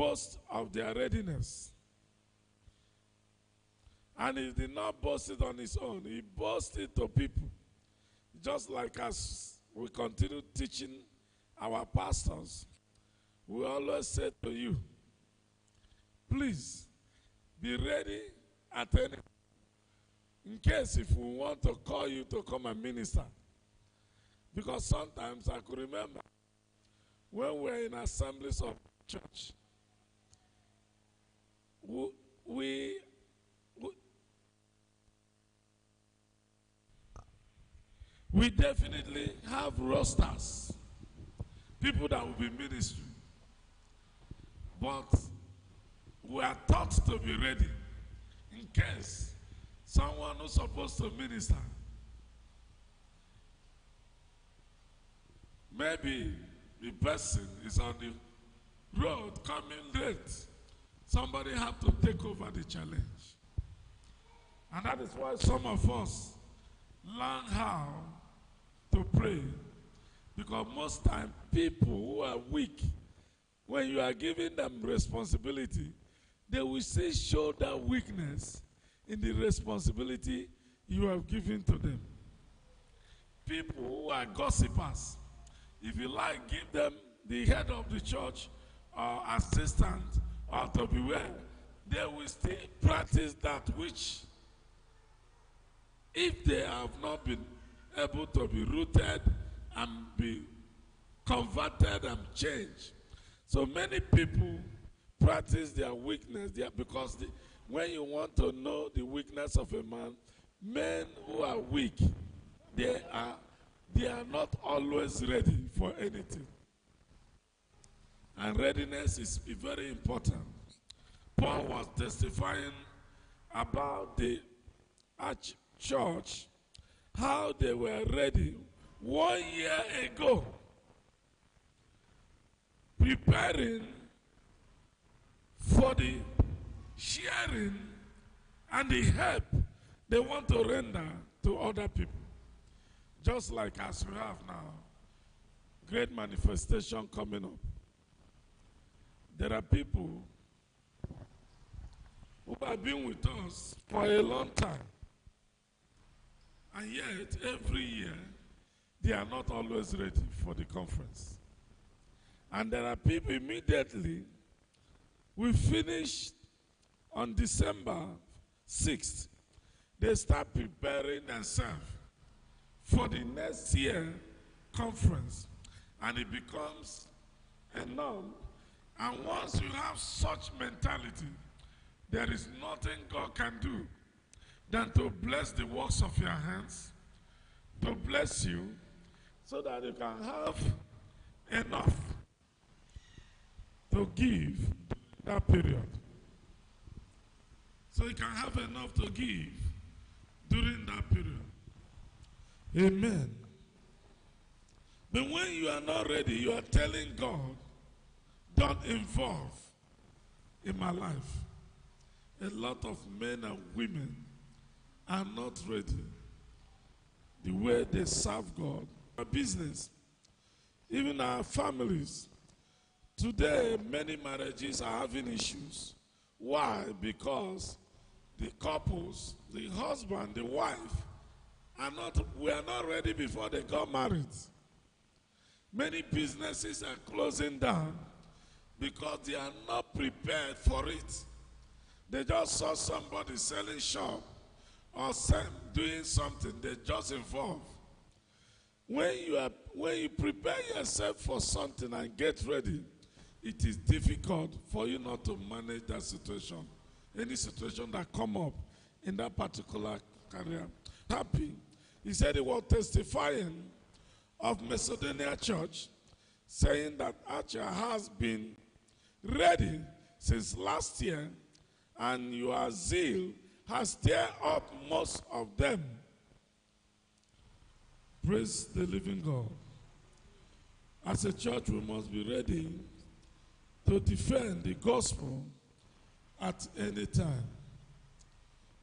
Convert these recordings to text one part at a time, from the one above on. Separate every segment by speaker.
Speaker 1: boast of their readiness. And he did not boast it on his own. He boasted to people. Just like as we continue teaching our pastors, we always say to you, please be ready at any time. In case if we want to call you to come and minister. Because sometimes I could remember when we were in assemblies of church, we definitely have rosters, people that will be ministering. But we are taught to be ready in case someone who's supposed to minister, maybe the person is on the road coming late. Somebody have to take over the challenge. And that is why some of us learn how to pray. Because most time, people who are weak, when you are giving them responsibility, they will still show that weakness in the responsibility you have given to them. People who are gossipers, if you like, give them the head of the church or assistant or to beware, they will still practice that which, if they have not been able to be rooted and be converted and changed. So many people practice their weakness because when you want to know the weakness of a man, men who are weak, they are not always ready for anything. And readiness is very important. Paul was testifying about the church, how they were ready 1 year ago, preparing for the sharing and the help they want to render to other people. Just like as we have now, great manifestation coming up. There are people who have been with us for a long time. And yet, every year, they are not always ready for the conference. And there are people immediately, we finish on December 6th, they start preparing themselves for the next year conference. And it becomes a norm. And once you have such mentality, there is nothing God can do than to bless the works of your hands, to bless you, so that you can have enough to give that period. So you can have enough to give during that period. Amen. But when you are not ready, you are telling God, don't involve in my life. A lot of men and women are not ready. The way they serve God, our business, even our families. Today, many marriages are having issues. Why? Because the couples, the husband, the wife, were not ready before they got married. Many businesses are closing down because they are not prepared for it. They just saw somebody selling shop or doing something, they just involve. When you prepare yourself for something and get ready, it is difficult for you not to manage that situation. Any situation that come up in that particular career. Happy. He said he was testifying of Macedonia Church, saying that Archer has been ready since last year, and your zeal has stirred up most of them. Praise the living God. As a church, we must be ready to defend the gospel at any time.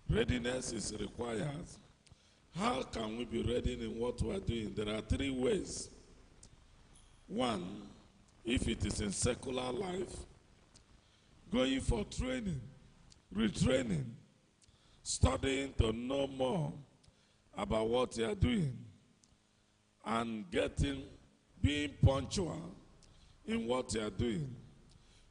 Speaker 1: Readiness is required. How can we be ready in what we are doing? There are 3 ways. One, if it is in secular life, going for training, retraining, studying to know more about what you are doing, and being punctual in what you are doing.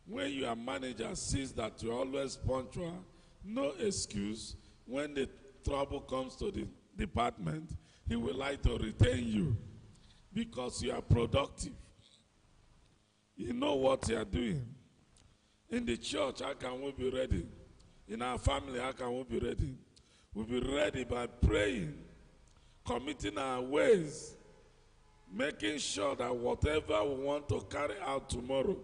Speaker 1: When your manager sees that you're always punctual, no excuse. When the trouble comes to the department, he will like to retain you because you are productive. You know what you are doing. In the church, how can we be ready? In our family, how can we be ready? We'll be ready by praying, committing our ways, making sure that whatever we want to carry out tomorrow,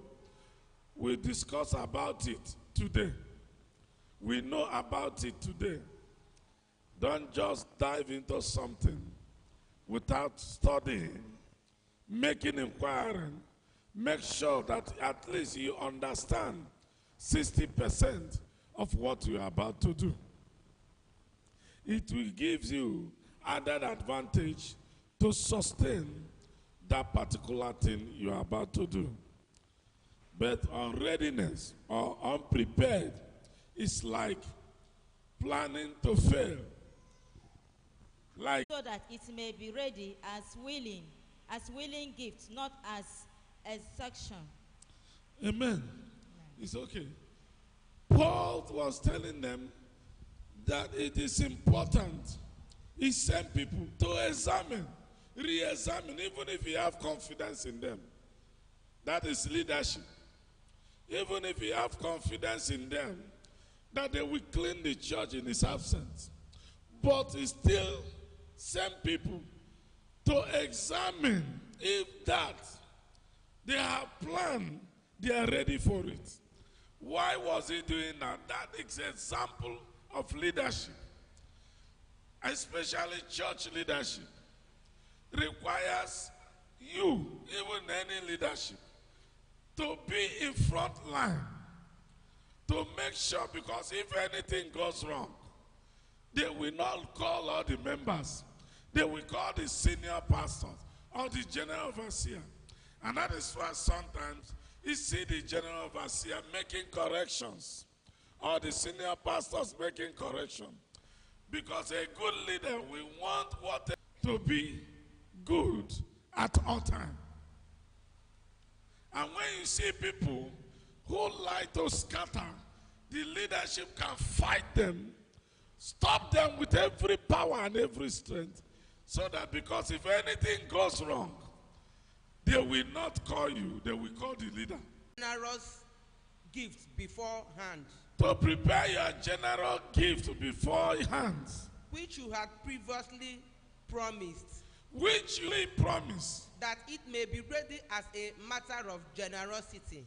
Speaker 1: we discuss about it today. We know about it today. Don't just dive into something without studying, making inquiry. Make sure that at least you understand 60% of what you are about to do. It will give you added advantage to sustain that particular thing you are about to do. But unreadiness or unprepared is like planning to fail.
Speaker 2: So that it may be ready as willing gifts, not as exaction.
Speaker 1: Amen. It's okay. Paul was telling them that it is important. He sent people to examine, re-examine, even if you have confidence in them. That is leadership. Even if you have confidence in them, that they will clean the church in his absence. But he still sent people to examine if that they have planned, they are ready for it. Why was he doing that? That is an example of leadership, especially church leadership. Requires you, even any leadership, to be in front line, to make sure, because if anything goes wrong, they will not call all the members. They will call the senior pastors or the general overseer. And that is why sometimes you see the general overseer making corrections or the senior pastors making correction. Because a good leader will want what to be good at all times. And when you see people who like to scatter, the leadership can fight them, stop them with every power and every strength. So that because if anything goes wrong, they will not call you, they will call the leader.
Speaker 3: Generous gift beforehand.
Speaker 1: To prepare your general gift beforehand.
Speaker 3: Which you had previously promised.
Speaker 1: Which you promised.
Speaker 3: That it may be ready as a matter of generosity.